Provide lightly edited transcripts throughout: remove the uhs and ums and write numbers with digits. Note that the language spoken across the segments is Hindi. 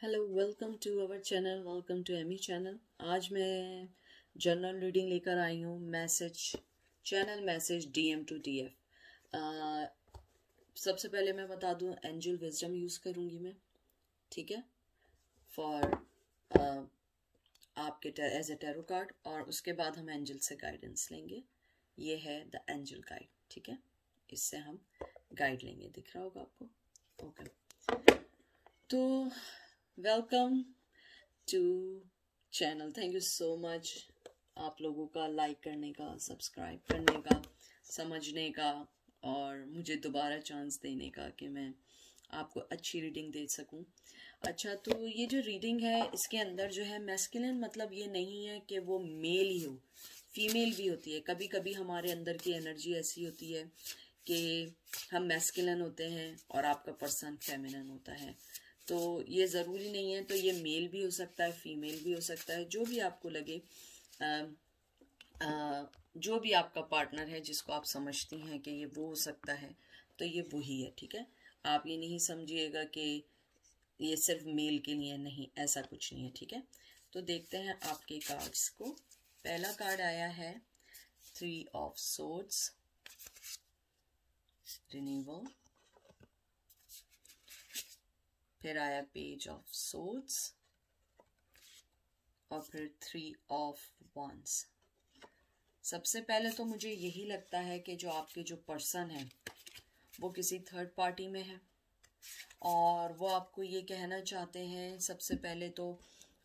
Hello, welcome to our channel, welcome to Amy channel. आज मैं जनरल रीडिंग लेकर आई हूँ। Channel message DM to DF. सबसे पहले मैं बता दूँ, एंजल विजडम यूज़ करूँगी मैं, ठीक है, फॉर आपके एज ए टैरो कार्ड, और उसके बाद हम एंजल से गाइडेंस लेंगे। ये है द एंजल गाइड, ठीक है, इससे हम गाइड लेंगे। दिख रहा होगा आपको? ओके, तो welcome to channel. Thank you so much आप लोगों का लाइक करने का, सब्सक्राइब करने का, समझने का, और मुझे दोबारा चांस देने का कि मैं आपको अच्छी रीडिंग दे सकूं। अच्छा, तो ये जो रीडिंग है इसके अंदर जो है मैस्कुलिन, मतलब ये नहीं है कि वो मेल ही हो, फीमेल भी होती है। कभी कभी हमारे अंदर की एनर्जी ऐसी होती है कि हम मैस्कुलिन होते हैं और आपका पर्सन फेमिनिन होता है। तो ये ज़रूरी नहीं है, तो ये मेल भी हो सकता है, फीमेल भी हो सकता है, जो भी आपको लगे। जो भी आपका पार्टनर है जिसको आप समझती हैं कि ये वो हो सकता है, तो ये वही है, ठीक है। आप ये नहीं समझिएगा कि ये सिर्फ मेल के लिए, नहीं, ऐसा कुछ नहीं है, ठीक है। तो देखते हैं आपके कार्ड्स को। पहला कार्ड आया है 3 ऑफ सोर्ड्स, रिन्यूअल। फिर आया पेज ऑफ सोर्ड्स, और फिर 3 ऑफ wands। सबसे पहले तो मुझे यही लगता है कि जो आपके जो पर्सन है वो किसी थर्ड पार्टी में है, और वो आपको ये कहना चाहते हैं। सबसे पहले तो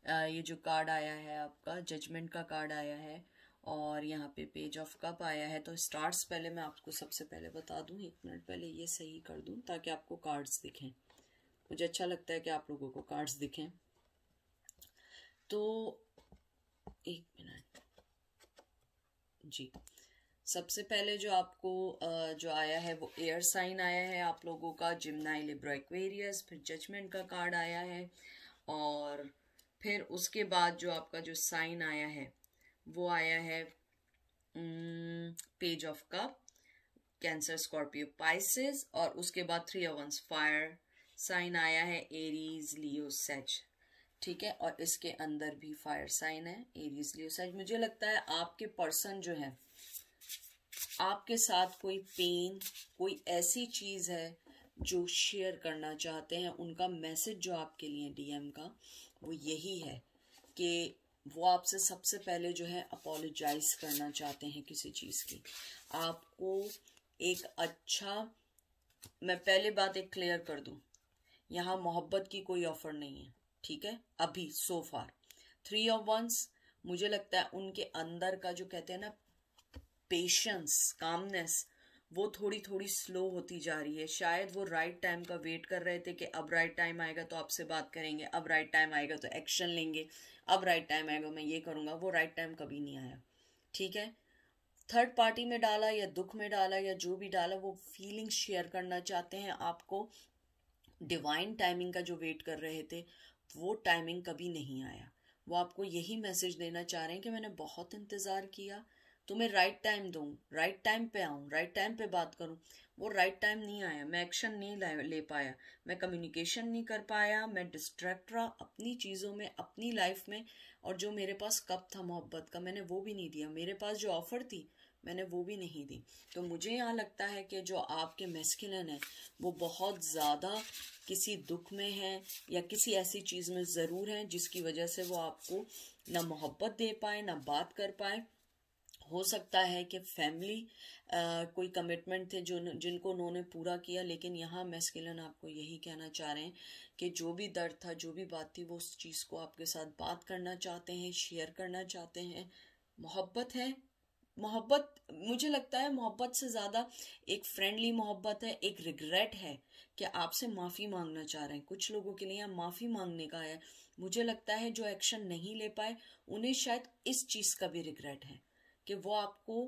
ये जो कार्ड आया है आपका, जजमेंट का कार्ड आया है, और यहाँ पे पेज ऑफ कप आया है। तो स्टार्ट्स पहले मैं आपको सबसे पहले बता दूं, 1 मिनट पहले ये सही कर दूं ताकि आपको कार्ड्स दिखें। मुझे अच्छा लगता है कि आप लोगों को कार्ड्स दिखें। तो 1 मिनट जी। सबसे पहले जो आपको जो आया है वो एयर साइन आया है आप लोगों का, जिम्नाई, लिब्रा, एक्वेरियस। फिर जजमेंट का कार्ड आया है, और फिर उसके बाद जो आपका जो साइन आया है वो आया है page of cup, cancer, Scorpio, Pisces. और उसके बाद 3 ऑफ wands, फायर साइन आया है, एरीज, लियो, सेज, ठीक है। और इसके अंदर भी फायर साइन है, एरीज, लियो, सेज। मुझे लगता है आपके पर्सन जो है, आपके साथ कोई पेन, कोई ऐसी चीज है जो शेयर करना चाहते हैं। उनका मैसेज जो आपके लिए डीएम का वो यही है कि वो आपसे सबसे पहले जो है अपोलोजाइज करना चाहते हैं किसी चीज की। आपको एक अच्छा, मैं पहले बात एक क्लियर कर दूं, यहाँ मोहब्बत की कोई ऑफर नहीं है, ठीक है, अभी सो फार। 3 ऑफ wands, मुझे लगता है उनके अंदर का जो कहते हैं ना पेशेंस, कामनेस, वो थोड़ी थोड़ी स्लो होती जा रही है। शायद वो राइट टाइम का वेट कर रहे थे कि अब राइट टाइम आएगा तो आपसे बात करेंगे, अब राइट टाइम आएगा तो एक्शन लेंगे, अब राइट टाइम आएगा मैं ये करूंगा। वो राइट टाइम कभी नहीं आया, ठीक है। थर्ड पार्टी में डाला या दुख में डाला या जो भी डाला, वो फीलिंग शेयर करना चाहते हैं आपको। डिवाइन टाइमिंग का जो वेट कर रहे थे, वो टाइमिंग कभी नहीं आया। वो आपको यही मैसेज देना चाह रहे हैं कि मैंने बहुत इंतजार किया, तुम्हें राइट टाइम दूं, राइट टाइम पे आऊं, राइट टाइम पे बात करूं। वो राइट टाइम नहीं आया, मैं एक्शन नहीं ले पाया, मैं कम्युनिकेशन नहीं कर पाया, मैं डिस्ट्रैक्ट रहा अपनी चीज़ों में, अपनी लाइफ में। और जो मेरे पास कप था मोहब्बत का, मैंने वो भी नहीं दिया। मेरे पास जो ऑफर थी मैंने वो भी नहीं दी। तो मुझे यहाँ लगता है कि जो आपके मैस्कुलिन है वो बहुत ज़्यादा किसी दुख में है, या किसी ऐसी चीज़ में ज़रूर है जिसकी वजह से वो आपको ना मोहब्बत दे पाए, ना बात कर पाए। हो सकता है कि फैमिली कोई कमिटमेंट थे जो जिनको उन्होंने पूरा किया, लेकिन यहाँ मैस्कुलिन आपको यही कहना चाह रहे हैं कि जो भी दर्द था, जो भी बात थी, वो उस चीज़ को आपके साथ बात करना चाहते हैं, शेयर करना चाहते हैं। मोहब्बत है, मोहब्बत, मुझे लगता है मोहब्बत से ज़्यादा एक फ्रेंडली मोहब्बत है, एक रिग्रेट है कि आपसे माफ़ी मांगना चाह रहे हैं। कुछ लोगों के लिए माफ़ी मांगने का है। मुझे लगता है जो एक्शन नहीं ले पाए उन्हें शायद इस चीज़ का भी रिग्रेट है कि वो आपको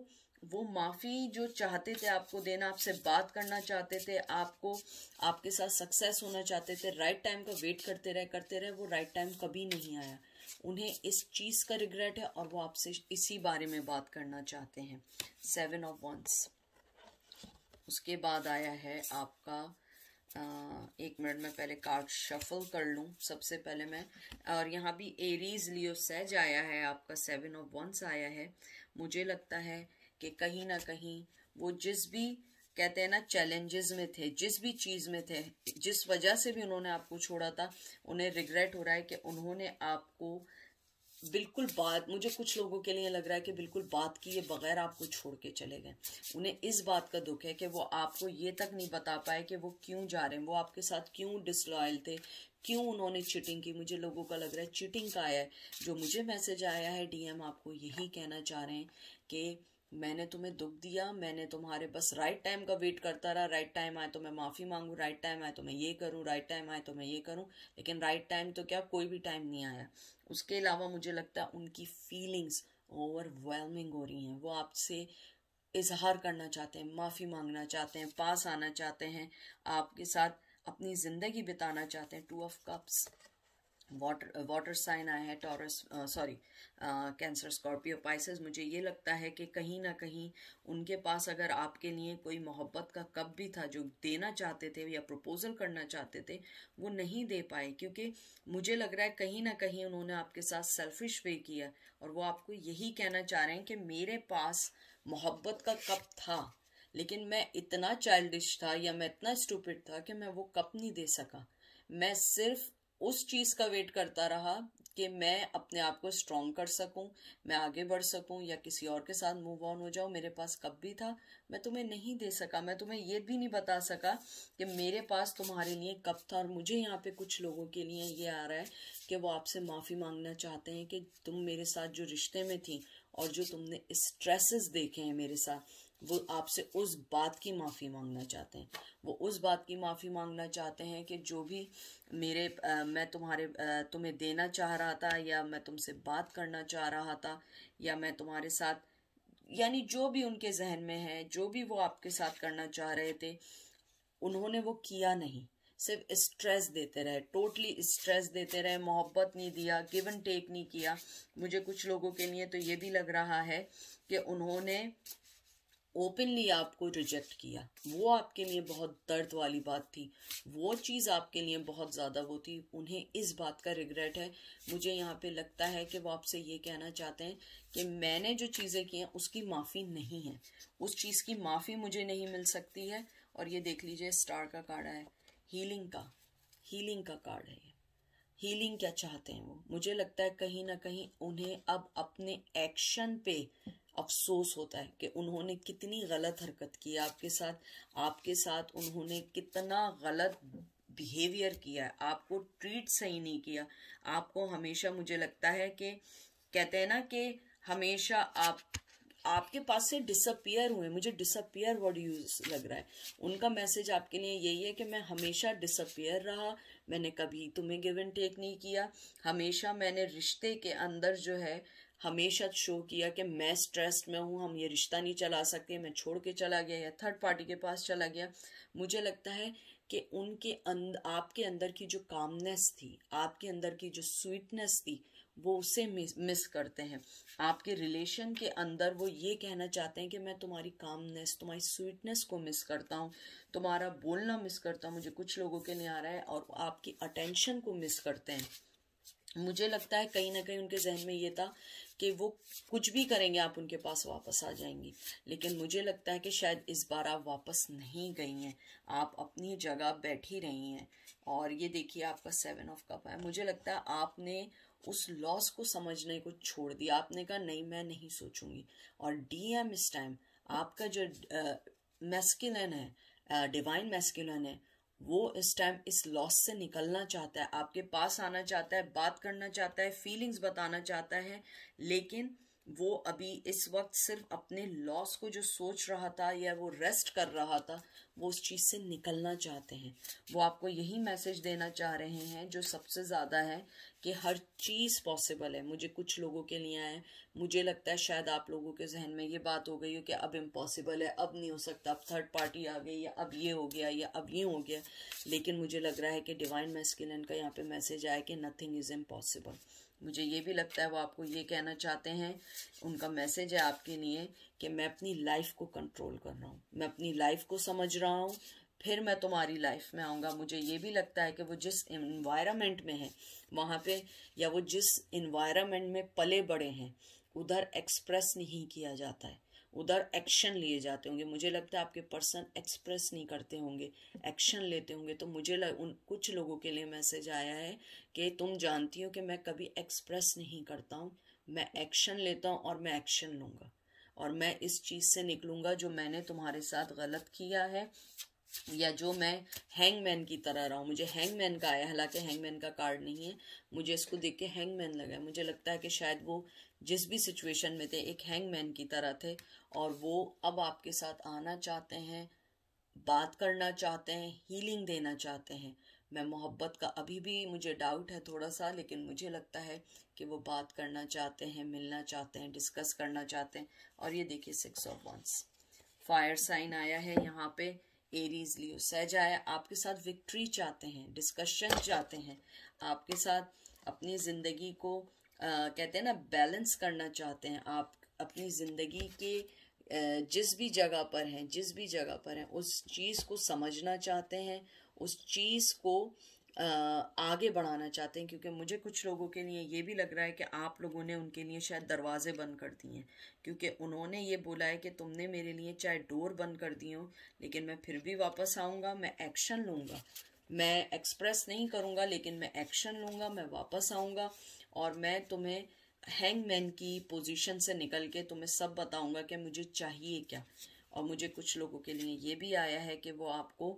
वो माफ़ी जो चाहते थे आपको देना, आपसे बात करना चाहते थे, आपको आपके साथ सक्सेस होना चाहते थे, राइट टाइम का वेट करते रहे, वो राइट टाइम कभी नहीं आया। उन्हें इस चीज़ का रिग्रेट है और वो आपसे इसी बारे में बात करना चाहते हैं। 7 ऑफ wands। उसके बाद आया है आपका एक मिनट में पहले कार्ड शफल कर लूं सबसे पहले मैं। और यहाँ भी एरीज लियो सेज आया है, आपका 7 ऑफ वंस आया है। मुझे लगता है कि कहीं ना कहीं वो जिस भी कहते हैं ना चैलेंजेस में थे, जिस भी चीज में थे, जिस वजह से भी उन्होंने आपको छोड़ा था, उन्हें रिग्रेट हो रहा है कि उन्होंने आपको बिल्कुल बात, मुझे कुछ लोगों के लिए लग रहा है कि बिल्कुल बात किए बगैर आपको छोड़ के चले गए। उन्हें इस बात का दुख है कि वो आपको ये तक नहीं बता पाए कि वो क्यों जा रहे हैं, वो आपके साथ क्यों डिसलॉयल थे, क्यों उन्होंने चीटिंग की। मुझे लोगों का लग रहा है चीटिंग का आया है। जो मुझे मैसेज आया है डीएम, आपको यही कहना चाह रहे हैं कि मैंने तुम्हें दुख दिया, मैंने तुम्हारे बस राइट टाइम का वेट करता रहा, राइट टाइम आए तो मैं माफी मांगू, राइट टाइम आए तो मैं ये करूं, राइट टाइम आए तो मैं ये करूं, लेकिन राइट टाइम तो क्या कोई भी टाइम नहीं आया। उसके अलावा मुझे लगता है उनकी फीलिंग्स ओवरवेलमिंग हो रही हैं। वो आपसे इजहार करना चाहते हैं, माफी मांगना चाहते हैं, पास आना चाहते हैं, आपके साथ अपनी जिंदगी बिताना चाहते हैं। 2 ऑफ कप्स, वाटर साइन आया है, taurus sorry cancer Scorpio Pisces. मुझे ये लगता है कि कहीं ना कहीं उनके पास अगर आपके लिए कोई मोहब्बत का कप भी था जो देना चाहते थे या प्रपोजल करना चाहते थे, वो नहीं दे पाए, क्योंकि मुझे लग रहा है कहीं ना कहीं उन्होंने आपके साथ सेल्फिश वे किया और वो आपको यही कहना चाह रहे हैं कि मेरे पास मोहब्बत का कप था, लेकिन मैं इतना चाइल्डिश था या मैं इतना स्टूपिड था कि मैं वो कप नहीं दे सका। मैं सिर्फ उस चीज का वेट करता रहा कि मैं अपने आप को स्ट्रॉन्ग कर सकूं, मैं आगे बढ़ सकूं या किसी और के साथ मूव ऑन हो जाऊं। मेरे पास कब भी था, मैं तुम्हें नहीं दे सका, मैं तुम्हें ये भी नहीं बता सका कि मेरे पास तुम्हारे लिए कब था। और मुझे यहाँ पे कुछ लोगों के लिए ये आ रहा है कि वो आपसे माफी मांगना चाहते हैं कि तुम मेरे साथ जो रिश्ते में थी और जो तुमने स्ट्रेसेस देखे हैं मेरे साथ, वो आपसे उस बात की माफी मांगना चाहते हैं। वो उस बात की माफी मांगना चाहते हैं कि जो भी मैं तुम्हें देना चाह रहा था, या मैं तुमसे बात करना चाह रहा था, या मैं तुम्हारे साथ, यानी जो भी उनके जहन में है, जो भी वो आपके साथ करना चाह रहे थे, उन्होंने वो किया नहीं। सिर्फ स्ट्रेस देते रहे, टोटली स्ट्रेस देते रहे, मोहब्बत नहीं दिया, गिव एंड टेक नहीं किया। मुझे कुछ लोगों के लिए तो ये भी लग रहा है कि उन्होंने ओपनली आपको रिजेक्ट किया। वो आपके लिए बहुत दर्द वाली बात थी, वो चीज़ आपके लिए बहुत ज़्यादा वो थी। उन्हें इस बात का रिग्रेट है। मुझे यहाँ पे लगता है कि वो आपसे ये कहना चाहते हैं कि मैंने जो चीज़ें की हैं उसकी माफ़ी नहीं है, उस चीज़ की माफ़ी मुझे नहीं मिल सकती है। और ये देख लीजिए स्टार का कार्ड है, हीलिंग का कार्ड है। हीलिंग क्या चाहते हैं वो, मुझे लगता है कहीं ना कहीं उन्हें अब अपने एक्शन पे अफसोस होता है कि उन्होंने कितनी गलत हरकत की आपके साथ उन्होंने कितना गलत बिहेवियर किया है, आपको ट्रीट सही नहीं किया। आपको हमेशा, मुझे लगता है कि कहते हैं ना कि हमेशा आपके पास से डिसअपियर हुए। मुझे डिसअपियर वर्ड यूज लग रहा है। उनका मैसेज आपके लिए यही है कि मैं हमेशा डिसअपियर रहा, मैंने कभी तुम्हें गिव एंड टेक नहीं किया, हमेशा मैंने रिश्ते के अंदर जो है हमेशा शो किया कि मैं स्ट्रेस में हूँ, हम ये रिश्ता नहीं चला सकते, मैं छोड़ के चला गया या थर्ड पार्टी के पास चला गया। मुझे लगता है कि आपके अंदर की जो कामनेस थी, आपके अंदर की जो स्वीटनेस थी, वो उसे मिस करते हैं। आपके रिलेशन के अंदर वो ये कहना चाहते हैं कि मैं तुम्हारी कामनेस, तुम्हारी स्वीटनेस को मिस करता हूँ, तुम्हारा बोलना मिस करता हूँ। मुझे कुछ लोगों के लिए आ रहा है, और आपकी अटेंशन को मिस करते हैं। मुझे लगता है कहीं ना कहीं उनके जहन में ये था कि वो कुछ भी करेंगे आप उनके पास वापस आ जाएंगी, लेकिन मुझे लगता है कि शायद इस बार आप वापस नहीं गई हैं, आप अपनी जगह बैठी रही हैं। और ये देखिए आपका 7 ऑफ कप है। मुझे लगता है आपने उस लॉस को समझने को छोड़ दिया, आपने कहा नहीं मैं नहीं सोचूंगी। और डीएम इस टाइम आपका जो मैस्कुलिन है, डिवाइन मैस्कुलिन है, वो इस टाइम इस लॉस से निकलना चाहता है, आपके पास आना चाहता है, बात करना चाहता है, फीलिंग्स बताना चाहता है, लेकिन वो अभी इस वक्त सिर्फ अपने लॉस को जो सोच रहा था या वो रेस्ट कर रहा था, वो उस चीज से निकलना चाहते हैं। वो आपको यही मैसेज देना चाह रहे हैं जो सबसे ज्यादा है, कि हर चीज पॉसिबल है। मुझे कुछ लोगों के लिए है, मुझे लगता है शायद आप लोगों के जहन में ये बात हो गई हो कि अब इम्पॉसिबल है, अब नहीं हो सकता, अब थर्ड पार्टी आ गई, या अब ये हो गया, या अब ये हो गया। लेकिन मुझे लग रहा है कि डिवाइन मैस्कुलिन का यहाँ पे मैसेज आया कि नथिंग इज इम्पॉसिबल। मुझे ये भी लगता है वो आपको ये कहना चाहते हैं, उनका मैसेज है आपके लिए कि मैं अपनी लाइफ को कंट्रोल कर रहा हूँ, मैं अपनी लाइफ को समझ रहा हूँ फिर मैं तुम्हारी लाइफ में आऊँगा। मुझे ये भी लगता है कि वो जिस इन्वायरमेंट में है वहाँ पे, या वो जिस इन्वायरमेंट में पले बड़े हैं, उधर एक्सप्रेस नहीं किया जाता है, उधर एक्शन लिए जाते होंगे। मुझे लगता है आपके पर्सन एक्सप्रेस नहीं करते होंगे, एक्शन लेते होंगे। तो मुझे उन कुछ लोगों के लिए मैसेज आया है कि तुम जानती हो कि मैं कभी एक्सप्रेस नहीं करता हूँ, मैं एक्शन लेता हूँ और मैं एक्शन लूँगा, और मैं इस चीज़ से निकलूँगा जो मैंने तुम्हारे साथ गलत किया है, या जो मैं हैंगमैन की तरह रहा हूँ। मुझे हैंगमैन का आया, हालांकि हैंगमैन का कार्ड नहीं है, मुझे इसको देख के हैंगमैन लगा। मुझे लगता है कि शायद वो जिस भी सिचुएशन में थे एक हैंगमैन की तरह थे, और वो अब आपके साथ आना चाहते हैं, बात करना चाहते हैं, हीलिंग देना चाहते हैं। मैं मोहब्बत का अभी भी मुझे डाउट है थोड़ा सा, लेकिन मुझे लगता है कि वो बात करना चाहते हैं, मिलना चाहते हैं, डिस्कस करना चाहते हैं। और ये देखिए 6 ऑफ वंस, फायर साइन आया है यहाँ पे, एरीज लियो सेज आया। आपके साथ विक्ट्री चाहते हैं, डिस्कशन चाहते हैं, आपके साथ अपनी जिंदगी को कहते हैं ना बैलेंस करना चाहते हैं। आप अपनी जिंदगी के जिस भी जगह पर हैं, जिस भी जगह पर हैं, उस चीज़ को समझना चाहते हैं, उस चीज़ को आगे बढ़ाना चाहते हैं। क्योंकि मुझे कुछ लोगों के लिए ये भी लग रहा है कि आप लोगों ने उनके लिए शायद दरवाजे बंद कर दिए हैं, क्योंकि उन्होंने ये बोला है कि तुमने मेरे लिए चाहे डोर बंद कर दी हो, लेकिन मैं फिर भी वापस आऊँगा, मैं एक्शन लूँगा, मैं एक्सप्रेस नहीं करूँगा लेकिन मैं एक्शन लूँगा, मैं वापस आऊँगा, और मैं तुम्हें हैंगमैन की पोजीशन से निकल के तुम्हें सब बताऊँगा कि मुझे चाहिए क्या। और मुझे कुछ लोगों के लिए ये भी आया है कि वो आपको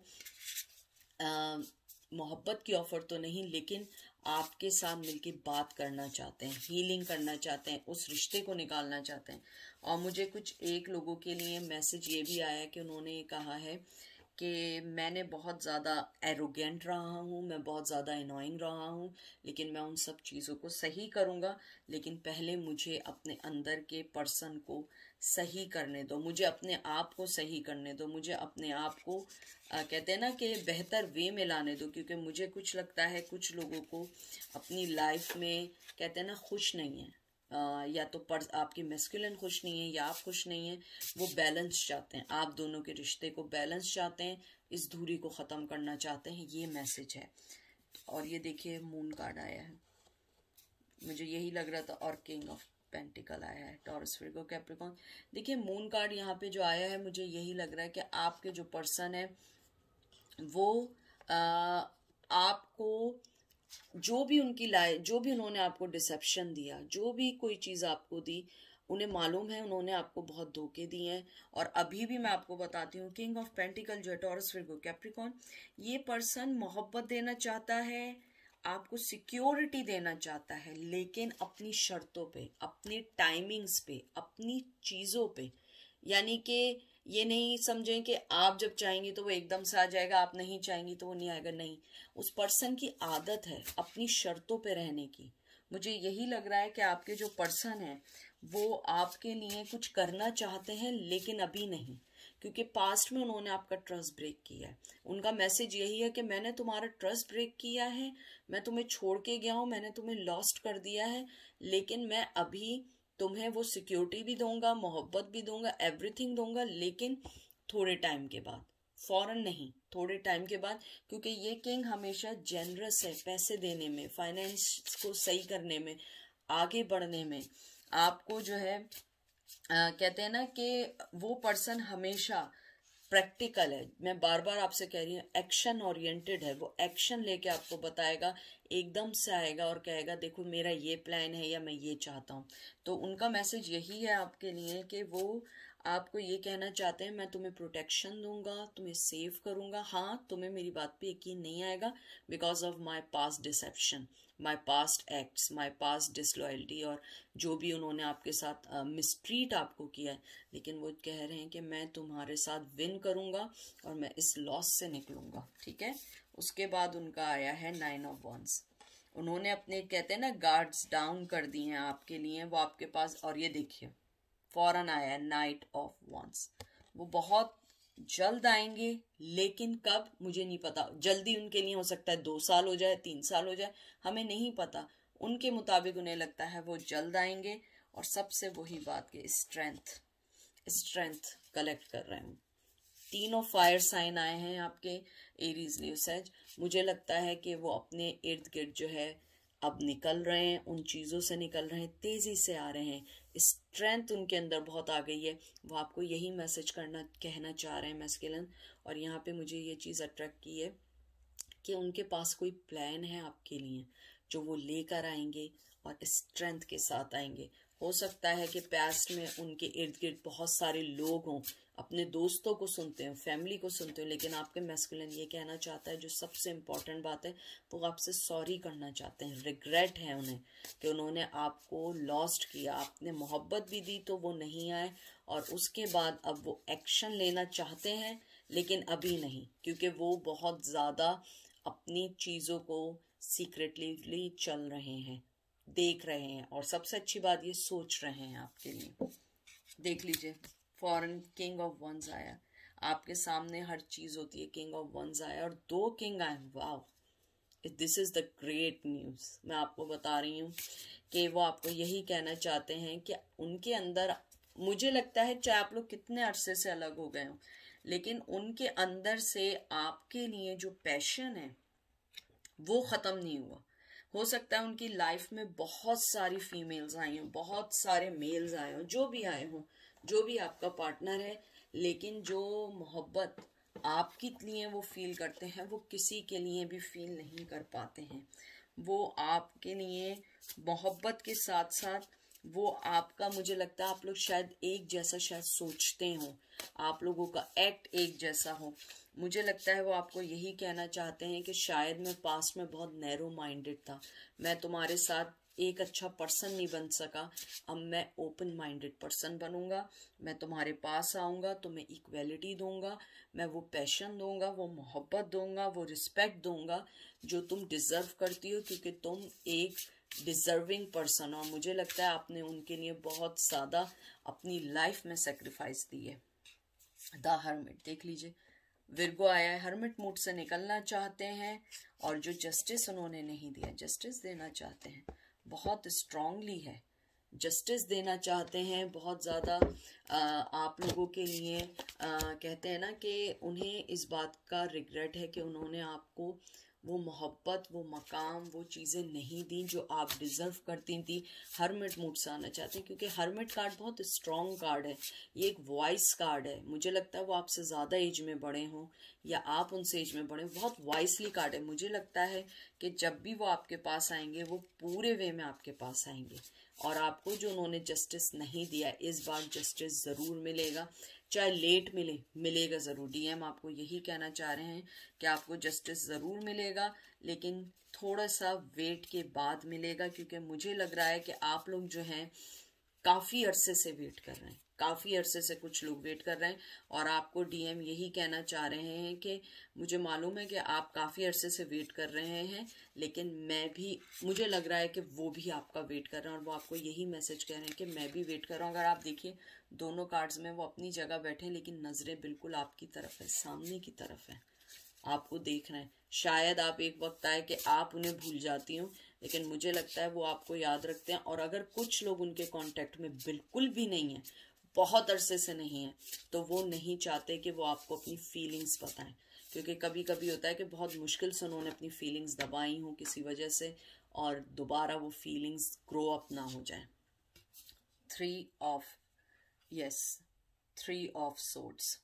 मोहब्बत की ऑफर तो नहीं, लेकिन आपके साथ मिलके बात करना चाहते हैं, हीलिंग करना चाहते हैं, उस रिश्ते को निकालना चाहते हैं। और मुझे कुछ एक लोगों के लिए मैसेज ये भी आया कि उन्होंने कहा है कि मैंने बहुत ज़्यादा एरोगेंट रहा हूँ, मैं बहुत ज़्यादा एनोइंग रहा हूँ, लेकिन मैं उन सब चीज़ों को सही करूँगा, लेकिन पहले मुझे अपने अंदर के पर्सन को सही करने दो, मुझे अपने आप को सही करने दो, मुझे अपने आप को कहते हैं ना कि बेहतर वे में लाने दो। क्योंकि मुझे कुछ लगता है कुछ लोगों को अपनी लाइफ में कहते हैं ना खुश नहीं है, या तो आपकी मैस्कुलिन खुश नहीं है या आप खुश नहीं हैं, वो बैलेंस चाहते हैं, आप दोनों के रिश्ते को बैलेंस चाहते हैं, इस दूरी को ख़त्म करना चाहते हैं, ये मैसेज है। और ये देखिए मून कार्ड आया है, मुझे यही लग रहा था, और किंग ऑफ पेंटिकल आया है, टॉरस विर्गो कैप्रिकॉर्न। देखिए मून कार्ड यहाँ पे जो आया है, मुझे यही लग रहा है कि आपके जो पर्सन है वो आपको जो भी उनकी लाइफ, जो भी उन्होंने आपको डिसेप्शन दिया, जो भी कोई चीज़ आपको दी, उन्हें मालूम है उन्होंने आपको बहुत धोखे दिए हैं। और अभी भी मैं आपको बताती हूँ, किंग ऑफ पेंटिकल जो है टॉरस विर्गो कैप्रिकॉर्न, ये पर्सन मोहब्बत देना चाहता है, आपको सिक्योरिटी देना चाहता है, लेकिन अपनी शर्तों पे, अपनी टाइमिंग्स पे, अपनी चीज़ों पे। यानी कि ये नहीं समझें कि आप जब चाहेंगे तो वो एकदम से आ जाएगा, आप नहीं चाहेंगी तो वो नहीं आएगा, नहीं। उस पर्सन की आदत है अपनी शर्तों पे रहने की। मुझे यही लग रहा है कि आपके जो पर्सन है वो आपके लिए कुछ करना चाहते हैं, लेकिन अभी नहीं, क्योंकि पास्ट में उन्होंने आपका ट्रस्ट ब्रेक किया है। उनका मैसेज यही है कि मैंने तुम्हारा ट्रस्ट ब्रेक किया है, मैं तुम्हें छोड़ के गया हूँ, मैंने तुम्हें लॉस्ट कर दिया है, लेकिन मैं अभी तुम्हें वो सिक्योरिटी भी दूंगा, मोहब्बत भी दूंगा, एवरीथिंग दूंगा, लेकिन थोड़े टाइम के बाद, फौरन नहीं, थोड़े टाइम के बाद। क्योंकि ये किंग हमेशा जेनरस है पैसे देने में, फाइनेंस को सही करने में, आगे बढ़ने में। आपको जो है कहते हैं ना कि वो पर्सन हमेशा प्रैक्टिकल है, मैं बार बार आपसे कह रही हूँ, एक्शन ओरिएंटेड है। वो एक्शन लेके आपको बताएगा, एकदम से आएगा और कहेगा देखो मेरा ये प्लान है या मैं ये चाहता हूँ। तो उनका मैसेज यही है आपके लिए कि वो आपको ये कहना चाहते हैं मैं तुम्हें प्रोटेक्शन दूंगा, तुम्हें सेव करूंगा। हाँ, तुम्हें मेरी बात पे यकीन नहीं आएगा because of my past deception, my past acts, my past disloyalty, और जो भी उन्होंने आपके साथ मिसट्रीट आपको किया है। लेकिन वो कह रहे हैं कि मैं तुम्हारे साथ विन करूंगा और मैं इस लॉस से निकलूंगा। ठीक है, उसके बाद उनका आया है 9 ऑफ वंस। उन्होंने अपने कहते हैं ना गार्ड्स डाउन कर दिए हैं आपके लिए, वो आपके पास। और ये देखिए फौरन आया है नाइट ऑफ वंस। वो बहुत जल्द आएंगे, लेकिन कब मुझे नहीं पता। जल्दी उनके लिए हो सकता है 2 साल हो जाए, 3 साल हो जाए, हमें नहीं पता। उनके मुताबिक उन्हें लगता है वो जल्द आएंगे। और सबसे वही बात कि स्ट्रेंथ कलेक्ट कर रहे हैं। तीनों फायर साइन आए हैं आपके एरीज लियो सेज। मुझे लगता है कि वो अपने इर्द गिर्द जो है अब निकल रहे हैं, उन चीज़ों से निकल रहे हैं, तेज़ी से आ रहे हैं, स्ट्रेंथ उनके अंदर बहुत आ गई है। वो आपको यही मैसेज कहना चाह रहे हैं मैस्कुलिन। और यहाँ पे मुझे ये चीज़ अट्रैक्ट की है कि उनके पास कोई प्लान है आपके लिए जो वो लेकर आएंगे और स्ट्रेंथ के साथ आएंगे। हो सकता है कि पास्ट में उनके इर्द गिर्द बहुत सारे लोग हों, अपने दोस्तों को सुनते हो, फैमिली को सुनते हो, लेकिन आपके मैस्कुलिन ये कहना चाहता है, जो सबसे इम्पोर्टेंट बात है, वो आपसे सॉरी करना चाहते हैं। रिग्रेट है उन्हें कि उन्होंने आपको लॉस्ट किया। आपने मोहब्बत भी दी तो वो नहीं आए, और उसके बाद अब वो एक्शन लेना चाहते हैं लेकिन अभी नहीं, क्योंकि वो बहुत ज़्यादा अपनी चीज़ों को सीक्रेटली चल रहे हैं, देख रहे हैं, और सबसे अच्छी बात ये सोच रहे हैं आपके लिए। देख लीजिए, फॉरेन किंग ऑफ वंस आया आपके सामने। हर चीज होती है, किंग ऑफ वंस आया और 2 किंग आए। Wow, this is the great news. मैं आपको बता रही हूँ कि वो आपको यही कहना चाहते हैं कि उनके अंदर, मुझे लगता है चाहे आप लोग कितने अरसे से अलग हो गए हो, लेकिन उनके अंदर से आपके लिए जो पैशन है वो खत्म नहीं हुआ। हो सकता है उनकी लाइफ में बहुत सारी फीमेल्स आई हों, बहुत सारे मेल्स आए हों, जो भी आए हों, जो भी आपका पार्टनर है, लेकिन जो मोहब्बत आपके लिए वो फील करते हैं वो किसी के लिए भी फील नहीं कर पाते हैं। वो आपके लिए मोहब्बत के साथ साथ वो आपका, मुझे लगता है आप लोग शायद एक जैसा शायद सोचते हो, आप लोगों का एक्ट एक जैसा हो। मुझे लगता है वो आपको यही कहना चाहते हैं कि शायद मैं पास्ट में बहुत नैरो माइंडेड था, मैं तुम्हारे साथ एक अच्छा पर्सन नहीं बन सका, अब मैं ओपन माइंडेड पर्सन बनूंगा, मैं तुम्हारे पास आऊंगा, तुम्हें इक्वेलिटी दूंगा, मैं वो पैशन दूंगा, वो मोहब्बत दूंगा, वो रिस्पेक्ट दूंगा जो तुम डिजर्व करती हो, क्योंकि तुम एक डिजर्विंग पर्सन हो। मुझे लगता है आपने उनके लिए बहुत ज़्यादा अपनी लाइफ में सेक्रीफाइस दी है। द हर्मिट देख लीजिए, विर्गो आया है, हर्मिट मूड से निकलना चाहते हैं, और जो जस्टिस उन्होंने नहीं दिया, जस्टिस देना चाहते हैं, बहुत स्ट्रांगली है, जस्टिस देना चाहते हैं बहुत ज़्यादा। आप लोगों के लिए कहते हैं ना कि उन्हें इस बात का रिग्रेट है कि उन्होंने आपको वो मोहब्बत, वो मकाम, वो चीज़ें नहीं दी जो आप डिज़र्व करती थी। हर्मिट मूड से आना चाहते हैं, क्योंकि हर्मिट कार्ड बहुत स्ट्रॉन्ग कार्ड है, ये एक वॉइस कार्ड है। मुझे लगता है वो आपसे ज़्यादा एज में बड़े हों या आप उनसे एज में बड़े, बहुत वाइसली कार्ड है। मुझे लगता है कि जब भी वो आपके पास आएंगे वो पूरे वे में आपके पास आएंगे, और आपको जो उन्होंने जस्टिस नहीं दिया, इस बार जस्टिस ज़रूर मिलेगा, चाहे लेट मिले, मिलेगा ज़रूर। डीएम आपको यही कहना चाह रहे हैं कि आपको जस्टिस ज़रूर मिलेगा, लेकिन थोड़ा सा वेट के बाद मिलेगा, क्योंकि मुझे लग रहा है कि आप लोग जो हैं काफ़ी अरसे से वेट कर रहे हैं, काफ़ी अरसे से कुछ लोग वेट कर रहे हैं, और आपको डीएम यही कहना चाह रहे हैं कि मुझे मालूम है कि आप काफ़ी अरसे से वेट कर रहे हैं, लेकिन मैं भी, मुझे लग रहा है कि वो भी आपका वेट कर रहे हैं, और वो आपको यही मैसेज कह रहे हैं कि मैं भी वेट कर रहा हूँ। अगर आप देखिए दोनों कार्ड्स में वो अपनी जगह बैठे हैं, लेकिन नज़रें बिल्कुल आपकी तरफ है, सामने की तरफ है, आपको देख रहे हैं। शायद आप एक वक्त आए कि आप उन्हें भूल जाती हो, लेकिन मुझे लगता है वो आपको याद रखते हैं। और अगर कुछ लोग उनके कांटेक्ट में बिल्कुल भी नहीं है, बहुत अरसे से नहीं है, तो वो नहीं चाहते कि वो आपको अपनी फीलिंग्स बताएं, क्योंकि कभी कभी होता है कि बहुत मुश्किल से उन्होंने अपनी फीलिंग्स दबाई हो किसी वजह से, और दोबारा वो फीलिंग्स ग्रो अप ना हो जाए। 3 ऑफ, यस, 3 ऑफ सोर्ड्स,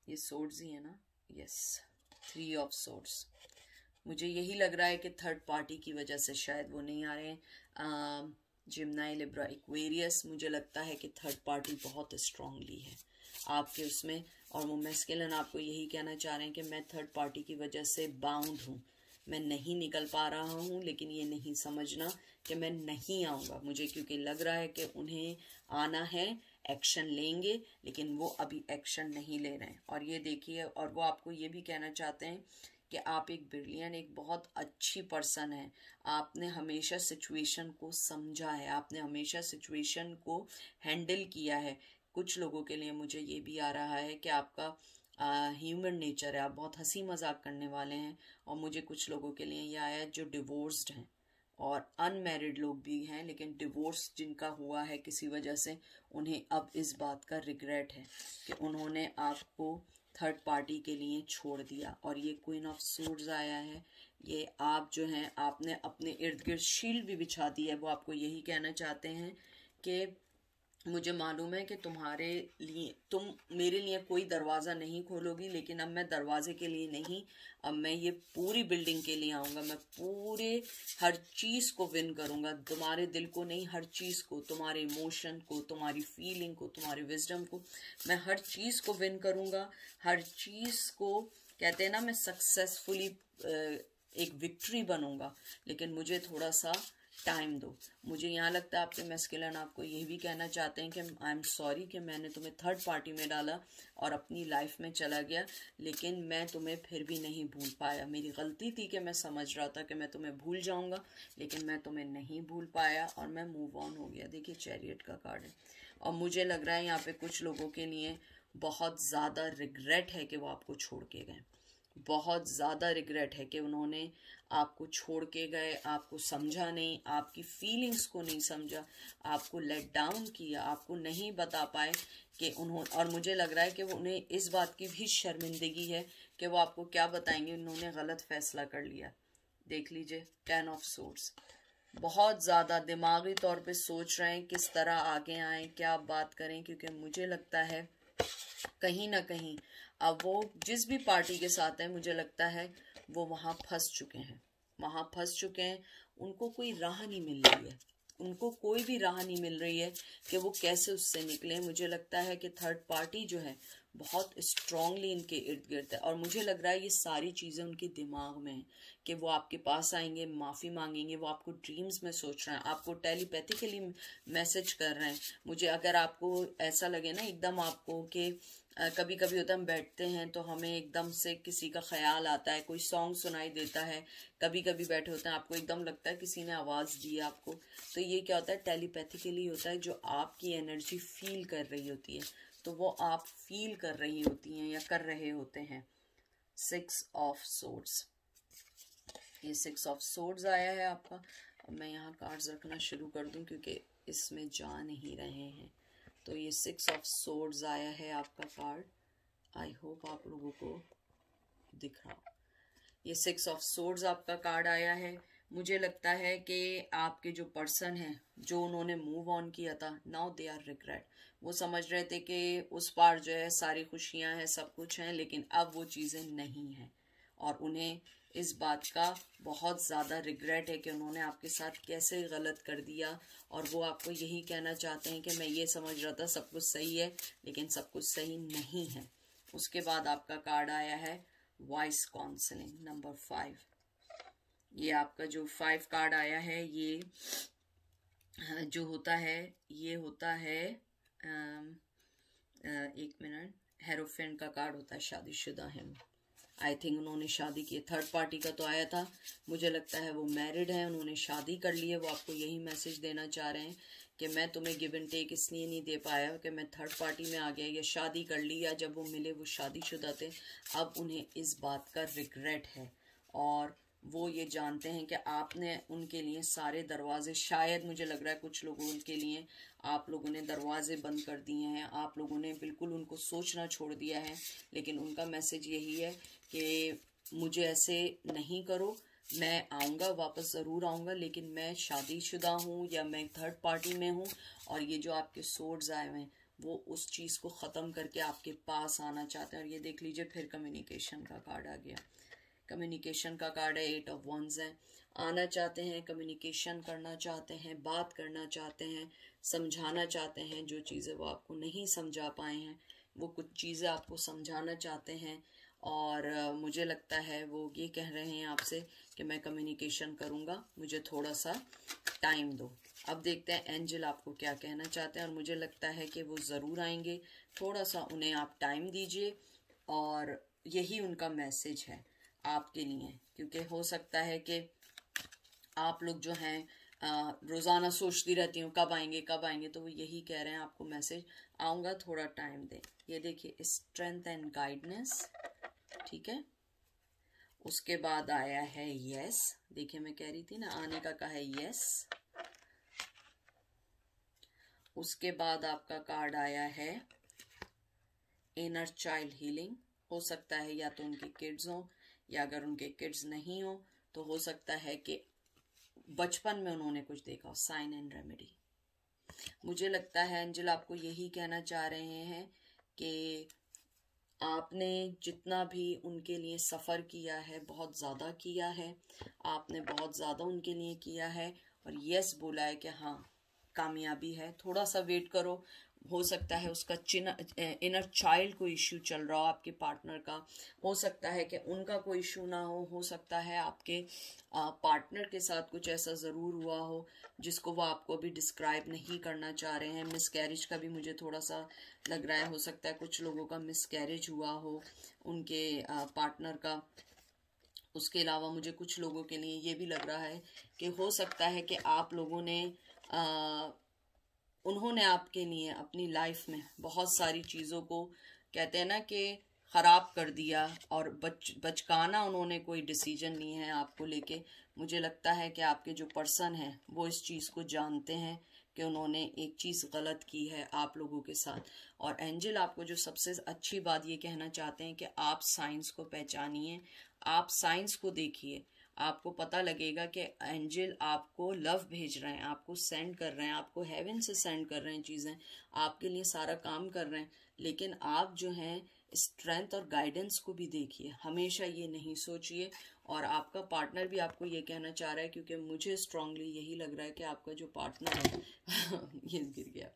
ये सोर्ड्स ही है ना, यस, 3 ऑफ सोर्ड्स। मुझे यही लग रहा है कि थर्ड पार्टी की वजह से शायद वो नहीं आ रहे हैं। जिम्नाई, लिब्रा, एक्वेरियस, मुझे लगता है कि थर्ड पार्टी बहुत स्ट्रांगली है आपके उसमें, और वो मैस्कुलिन आपको यही कहना चाह रहे हैं कि मैं थर्ड पार्टी की वजह से बाउंड हूँ, मैं नहीं निकल पा रहा हूँ, लेकिन ये नहीं समझना कि मैं नहीं आऊँगा मुझे, क्योंकि लग रहा है कि उन्हें आना है, एक्शन लेंगे, लेकिन वो अभी एक्शन नहीं ले रहे हैं। और ये देखिए, और वो आपको ये भी कहना चाहते हैं कि आप एक ब्रिलियंट, एक बहुत अच्छी पर्सन है, आपने हमेशा सिचुएशन को समझा है, आपने हमेशा सिचुएशन को हैंडल किया है। कुछ लोगों के लिए मुझे ये भी आ रहा है कि आपका ह्यूमन नेचर है, आप बहुत हंसी मजाक करने वाले हैं, और मुझे कुछ लोगों के लिए ये आया है जो डिवोर्स्ड हैं, और अनमैरिड लोग भी हैं लेकिन डिवोर्स जिनका हुआ है किसी वजह से, उन्हें अब इस बात का रिग्रेट है कि उन्होंने आपको थर्ड पार्टी के लिए छोड़ दिया। और ये क्वीन ऑफ सूट्स आया है, ये आप जो हैं आपने अपने इर्द गिर्द शील्ड भी बिछा दी है। वो आपको यही कहना चाहते हैं कि मुझे मालूम है कि तुम्हारे लिए, तुम मेरे लिए कोई दरवाज़ा नहीं खोलोगी, लेकिन अब मैं दरवाजे के लिए नहीं, अब मैं ये पूरी बिल्डिंग के लिए आऊँगा। मैं पूरे हर चीज़ को विन करूँगा, तुम्हारे दिल को नहीं, हर चीज़ को, तुम्हारे इमोशन को, तुम्हारी फीलिंग को, तुम्हारी विजडम को, मैं हर चीज़ को विन करूँगा। हर चीज़ को कहते हैं ना, मैं सक्सेसफुली एक विक्ट्री बनूँगा, लेकिन मुझे थोड़ा सा टाइम दो। मुझे यहाँ लगता है आपके मैस्कुलिन आपको ये भी कहना चाहते हैं कि आई एम सॉरी कि मैंने तुम्हें थर्ड पार्टी में डाला और अपनी लाइफ में चला गया, लेकिन मैं तुम्हें फिर भी नहीं भूल पाया। मेरी गलती थी कि मैं समझ रहा था कि मैं तुम्हें भूल जाऊंगा, लेकिन मैं तुम्हें नहीं भूल पाया और मैं मूव ऑन हो गया। देखिए चैरियट का कार्ड है, और मुझे लग रहा है यहाँ पे कुछ लोगों के लिए बहुत ज़्यादा रिग्रेट है कि वो आपको छोड़ के गए। बहुत ज़्यादा रिग्रेट है कि उन्होंने आपको छोड़ के गए, आपको समझा नहीं, आपकी फीलिंग्स को नहीं समझा, आपको लेट डाउन किया, आपको नहीं बता पाए कि उन्होंने, और मुझे लग रहा है कि वो उन्हें इस बात की भी शर्मिंदगी है कि वो आपको क्या बताएंगे, उन्होंने गलत फैसला कर लिया। देख लीजिए 10 ऑफ सोर्ड्स, बहुत ज़्यादा दिमागी तौर पे सोच रहे हैं किस तरह आगे आएँ, क्या बात करें, क्योंकि मुझे लगता है कहीं ना कहीं अब वो जिस भी पार्टी के साथ है, मुझे लगता है वो वहाँ फंस चुके हैं, वहाँ फंस चुके हैं। उनको कोई राह नहीं मिल रही है, उनको कोई भी राह नहीं मिल रही है कि वो कैसे उससे निकले। मुझे लगता है कि थर्ड पार्टी जो है बहुत स्ट्रांगली इनके इर्द गिर्द है, और मुझे लग रहा है ये सारी चीज़ें उनके दिमाग में हैं कि वो आपके पास आएंगे, माफ़ी मांगेंगे, वो आपको ड्रीम्स में सोच रहे हैं, आपको टेलीपैथिकली मैसेज कर रहे हैं। मुझे अगर आपको ऐसा लगे ना एकदम आपको कि कभी कभी होता है हम बैठते हैं तो हमें एकदम से किसी का ख्याल आता है, कोई सॉन्ग सुनाई देता है, कभी कभी बैठे होते हैं आपको एकदम लगता है किसी ने आवाज़ दी है आपको, तो ये क्या होता है, टेलीपैथिकली होता है, जो आपकी एनर्जी फील कर रही होती है, तो वो आप फील कर रही होती हैं या कर रहे होते हैं। 6 ऑफ सोर्ड्स, ये 6 ऑफ सोर्ड्स आया है आपका। अब मैं यहाँ कार्ड्स रखना शुरू कर दूँ क्योंकि इसमें जा नहीं रहे हैं। तो ये 6 ऑफ सोर्ड्स आया है आपका कार्ड, आई होप आप लोगों को दिख रहा हो। ये 6 ऑफ सोर्ड्स आपका कार्ड आया है। मुझे लगता है कि आपके जो पर्सन हैं, जो उन्होंने मूव ऑन किया था, नाउ दे आर रिग्रेट। वो समझ रहे थे कि उस पार जो है सारी खुशियां हैं, सब कुछ हैं, लेकिन अब वो चीज़ें नहीं हैं, और उन्हें इस बात का बहुत ज़्यादा रिग्रेट है कि उन्होंने आपके साथ कैसे गलत कर दिया। और वो आपको यही कहना चाहते हैं कि मैं ये समझ रहा था सब कुछ सही है, लेकिन सब कुछ सही नहीं है। उसके बाद आपका कार्ड आया है वॉइस काउंसलिंग नंबर 5। ये आपका जो 5 कार्ड आया है, ये जो होता है, ये होता है एक मिनट, हेरोफेंट का कार्ड होता है, शादीशुदा है। आई थिंक उन्होंने शादी की, थर्ड पार्टी का तो आया था, मुझे लगता है वो मैरिड है, उन्होंने शादी कर ली है। वो आपको यही मैसेज देना चाह रहे हैं कि मैं तुम्हें गिव एंड टेक इसलिए नहीं दे पाया कि मैं थर्ड पार्टी में आ गया, या शादी कर ली, या जब वो मिले वो शादीशुदा थे। अब उन्हें इस बात का रिग्रेट है, और वो ये जानते हैं कि आपने उनके लिए सारे दरवाजे, शायद मुझे लग रहा है कुछ लोगों के लिए आप लोगों ने दरवाजे बंद कर दिए हैं, आप लोगों ने बिल्कुल उनको सोचना छोड़ दिया है। लेकिन उनका मैसेज यही है कि मुझे ऐसे नहीं करो, मैं आऊँगा, वापस ज़रूर आऊँगा, लेकिन मैं शादीशुदा हूँ या मैं थर्ड पार्टी में हूँ। और ये जो आपके सोर्ड्स आए हुए हैं, वो उस चीज़ को ख़त्म करके आपके पास आना चाहते हैं। और ये देख लीजिए फिर कम्युनिकेशन का कार्ड आ गया, कम्युनिकेशन का कार्ड है, 8 ऑफ वंस है। आना चाहते हैं, कम्युनिकेशन करना चाहते हैं, बात करना चाहते हैं, समझाना चाहते हैं, जो चीज़ें वो आपको नहीं समझा पाए हैं वो कुछ चीज़ें आपको समझाना चाहते हैं। और मुझे लगता है वो ये कह रहे हैं आपसे कि मैं कम्युनिकेशन करूँगा, मुझे थोड़ा सा टाइम दो। अब देखते हैं एंजल आपको क्या कहना चाहते हैं, और मुझे लगता है कि वो ज़रूर आएंगे, थोड़ा सा उन्हें आप टाइम दीजिए। और यही उनका मैसेज है आपके लिए, क्योंकि हो सकता है कि आप लोग जो हैं रोज़ाना सोचती रहती हूँ कब आएंगे कब आएंगे, तो वो यही कह रहे हैं आपको मैसेज, आऊँगा, थोड़ा टाइम दें। ये देखिए स्ट्रेंथ एंड गाइडनेस, ठीक है। उसके बाद आया है यस, देखिए मैं कह रही थी ना आने का कहा है यस। उसके बाद आपका कार्ड आया है इनर चाइल्ड हीलिंग। हो सकता है या तो उनके किड्स हो, या अगर उनके किड्स नहीं हो तो हो सकता है कि बचपन में उन्होंने कुछ देखा हो। Sign and remedy. मुझे लगता है एंजल आपको यही कहना चाह रहे हैं कि आपने जितना भी उनके लिए सफ़र किया है बहुत ज़्यादा किया है, आपने बहुत ज़्यादा उनके लिए किया है और यस बोला है कि हाँ कामयाबी है। थोड़ा सा वेट करो, हो सकता है उसका इनर चाइल्ड कोई इश्यू चल रहा हो आपके पार्टनर का, हो सकता है कि उनका कोई इश्यू ना हो सकता है आपके पार्टनर के साथ कुछ ऐसा ज़रूर हुआ हो जिसको वो आपको अभी डिस्क्राइब नहीं करना चाह रहे हैं। मिसकैरेज का भी मुझे थोड़ा सा लग रहा है, हो सकता है कुछ लोगों का मिसकैरेज हुआ हो उनके पार्टनर का। उसके अलावा मुझे कुछ लोगों के लिए ये भी लग रहा है कि हो सकता है कि आप लोगों ने उन्होंने आपके लिए अपनी लाइफ में बहुत सारी चीज़ों को कहते हैं ना कि ख़राब कर दिया और बचकाना उन्होंने कोई डिसीजन लिए हैं आपको लेके। मुझे लगता है कि आपके जो पर्सन हैं वो इस चीज़ को जानते हैं कि उन्होंने एक चीज़ गलत की है आप लोगों के साथ। और एंजल आपको जो सबसे अच्छी बात ये कहना चाहते हैं कि आप साइंस को पहचानिए, आप साइंस को देखिए। आपको पता लगेगा कि एंजल आपको लव भेज रहे हैं, आपको सेंड कर रहे हैं, आपको हेवन से सेंड कर रहे हैं चीज़ें, आपके लिए सारा काम कर रहे हैं। लेकिन आप जो हैं स्ट्रेंथ और गाइडेंस को भी देखिए, हमेशा ये नहीं सोचिए। और आपका पार्टनर भी आपको ये कहना चाह रहा है, क्योंकि मुझे स्ट्रांगली यही लग रहा है कि आपका जो पार्टनर है ये गिर गया,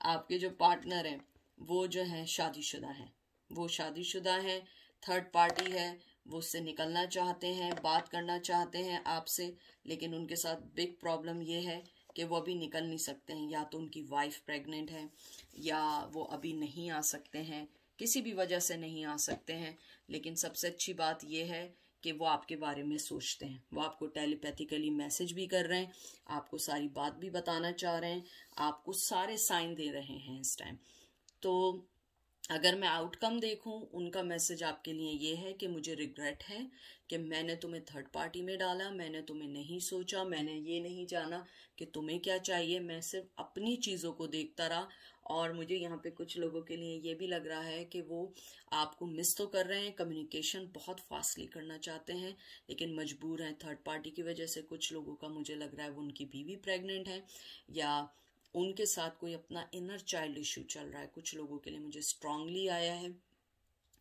आपके जो पार्टनर हैं वो जो है शादीशुदा हैं, वो शादीशुदा हैं, थर्ड पार्टी है, वो उससे निकलना चाहते हैं, बात करना चाहते हैं आपसे। लेकिन उनके साथ बिग प्रॉब्लम ये है कि वो अभी निकल नहीं सकते हैं, या तो उनकी वाइफ प्रेग्नेंट है या वो अभी नहीं आ सकते हैं, किसी भी वजह से नहीं आ सकते हैं। लेकिन सबसे अच्छी बात यह है कि वो आपके बारे में सोचते हैं, वो आपको टेलीपैथिकली मैसेज भी कर रहे हैं, आपको सारी बात भी बताना चाह रहे हैं, आपको सारे साइन दे रहे हैं इस टाइम। तो अगर मैं आउटकम देखूं, उनका मैसेज आपके लिए ये है कि मुझे रिग्रेट है कि मैंने तुम्हें थर्ड पार्टी में डाला, मैंने तुम्हें नहीं सोचा, मैंने ये नहीं जाना कि तुम्हें क्या चाहिए, मैं सिर्फ अपनी चीज़ों को देखता रहा। और मुझे यहाँ पे कुछ लोगों के लिए ये भी लग रहा है कि वो आपको मिस तो कर रहे हैं, कम्युनिकेशन बहुत फास्टली करना चाहते हैं, लेकिन मजबूर हैं थर्ड पार्टी की वजह से। कुछ लोगों का मुझे लग रहा है वो उनकी बीवी प्रेग्नेंट है या उनके साथ कोई अपना इनर चाइल्ड इशू चल रहा है। कुछ लोगों के लिए मुझे स्ट्रांगली आया है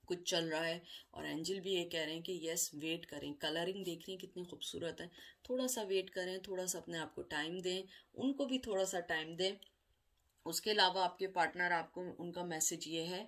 कुछ चल रहा है। और एंजल भी ये कह रहे हैं कि यस वेट करें, कलरिंग देख रही है कितनी खूबसूरत है, थोड़ा सा वेट करें, थोड़ा सा अपने आप को टाइम दें, उनको भी थोड़ा सा टाइम दें। उसके अलावा आपके पार्टनर आपको उनका मैसेज ये है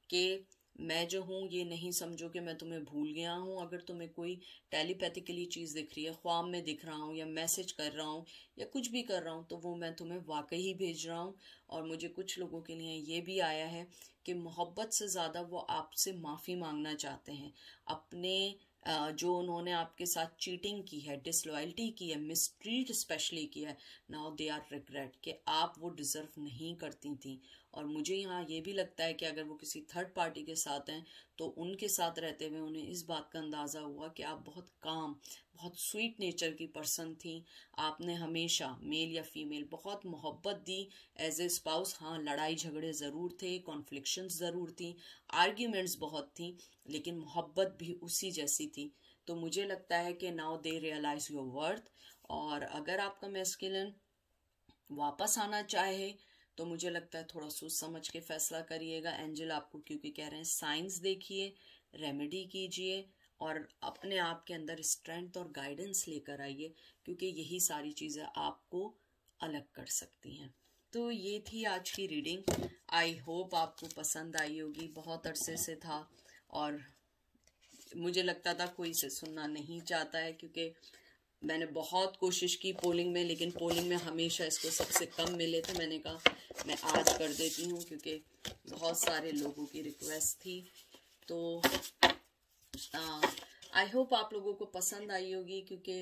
कि मैं जो हूँ ये नहीं समझो कि मैं तुम्हें भूल गया हूँ। अगर तुम्हें कोई टेलीपैथिकली चीज़ दिख रही है, ख्वाब में दिख रहा हूँ या मैसेज कर रहा हूँ या कुछ भी कर रहा हूँ, तो वो मैं तुम्हें वाकई ही भेज रहा हूँ। और मुझे कुछ लोगों के लिए ये भी आया है कि मोहब्बत से ज़्यादा वो आपसे माफ़ी मांगना चाहते हैं अपने जो उन्होंने आपके साथ चीटिंग की है, डिसलॉयल्टी की है, मिसट्रीट स्पेशली किया है। नाउ दे आर रिग्रेट कि आप वो डिज़र्व नहीं करती थी। और मुझे यहाँ ये भी लगता है कि अगर वो किसी थर्ड पार्टी के साथ हैं तो उनके साथ रहते हुए उन्हें इस बात का अंदाज़ा हुआ कि आप बहुत काम, बहुत स्वीट नेचर की पर्सन थी। आपने हमेशा मेल या फीमेल बहुत मोहब्बत दी एज ए स्पाउस। हाँ, लड़ाई झगड़े ज़रूर थे, कॉन्फ्लिक्शंस ज़रूर थी, आर्ग्यूमेंट्स बहुत थी, लेकिन मोहब्बत भी उसी जैसी थी। तो मुझे लगता है कि now they realise your worth. और अगर आपका मैस्कुलिन वापस आना चाहे तो मुझे लगता है थोड़ा सोच समझ के फैसला करिएगा। एंजल आपको क्योंकि कह रहे हैं साइंस देखिए, रेमेडी कीजिए और अपने आप के अंदर स्ट्रेंथ और गाइडेंस लेकर आइए, क्योंकि यही सारी चीज़ें आपको अलग कर सकती हैं। तो ये थी आज की रीडिंग। आई होप आपको पसंद आई होगी। बहुत अरसे से था और मुझे लगता था कोई इसे सुनना नहीं चाहता है, क्योंकि मैंने बहुत कोशिश की पोलिंग में, लेकिन पोलिंग में हमेशा इसको सबसे कम मिले थे। मैंने कहा मैं आज कर देती हूँ क्योंकि बहुत सारे लोगों की रिक्वेस्ट थी। तो आई होप आप लोगों को पसंद आई होगी, क्योंकि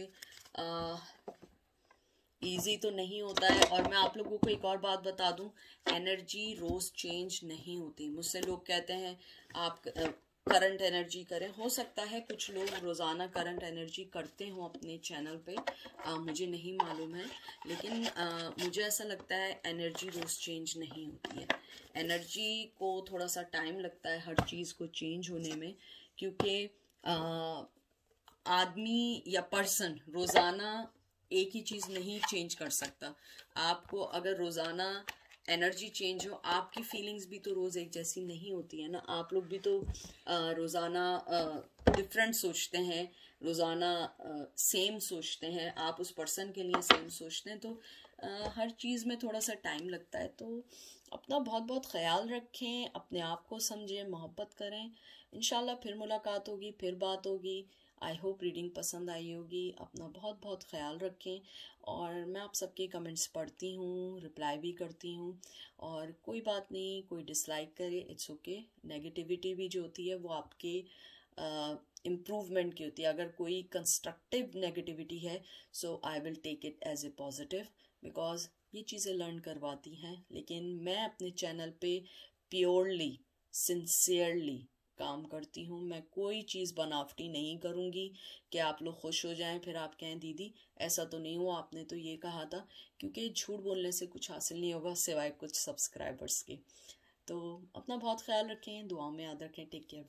ईजी तो नहीं होता है। और मैं आप लोगों को एक और बात बता दूं, एनर्जी रोज चेंज नहीं होती। मुझसे लोग कहते हैं आप करंट एनर्जी करें। हो सकता है कुछ लोग रोज़ाना करंट एनर्जी करते हों अपने चैनल पे, मुझे नहीं मालूम है, लेकिन मुझे ऐसा लगता है एनर्जी रोज़ चेंज नहीं होती है। एनर्जी को थोड़ा सा टाइम लगता है हर चीज़ को चेंज होने में, क्योंकि आदमी या पर्सन रोज़ाना एक ही चीज़ नहीं चेंज कर सकता। आपको अगर रोज़ाना एनर्जी चेंज हो, आपकी फीलिंग्स भी तो रोज़ एक जैसी नहीं होती है ना। आप लोग भी तो रोज़ाना डिफरेंट सोचते हैं, रोज़ाना सेम सोचते हैं, आप उस पर्सन के लिए सेम सोचते हैं, तो हर चीज़ में थोड़ा सा टाइम लगता है। तो अपना बहुत बहुत ख्याल रखें, अपने आप को समझें, मोहब्बत करें। इंशाल्लाह फिर मुलाकात होगी, फिर बात होगी। आई होप रीडिंग पसंद आई होगी। अपना बहुत बहुत ख्याल रखें, और मैं आप सबके कमेंट्स पढ़ती हूँ, रिप्लाई भी करती हूँ, और कोई बात नहीं, कोई डिसलाइक करे, इट्स ओके। नेगेटिविटी भी जो होती है वो आपके इम्प्रूवमेंट की होती है। अगर कोई कंस्ट्रक्टिव नेगेटिविटी है, so I will take it as a positive, because ये चीज़ें लर्न करवाती हैं। लेकिन मैं अपने चैनल पे प्योरली, सिंसियरली काम करती हूँ। मैं कोई चीज़ बनावटी नहीं करूँगी कि आप लोग खुश हो जाएं फिर आप कहें दीदी ऐसा तो नहीं हुआ, आपने तो ये कहा था, क्योंकि झूठ बोलने से कुछ हासिल नहीं होगा सिवाय कुछ सब्सक्राइबर्स के। तो अपना बहुत ख्याल रखें, दुआओं में याद रखें। Take care.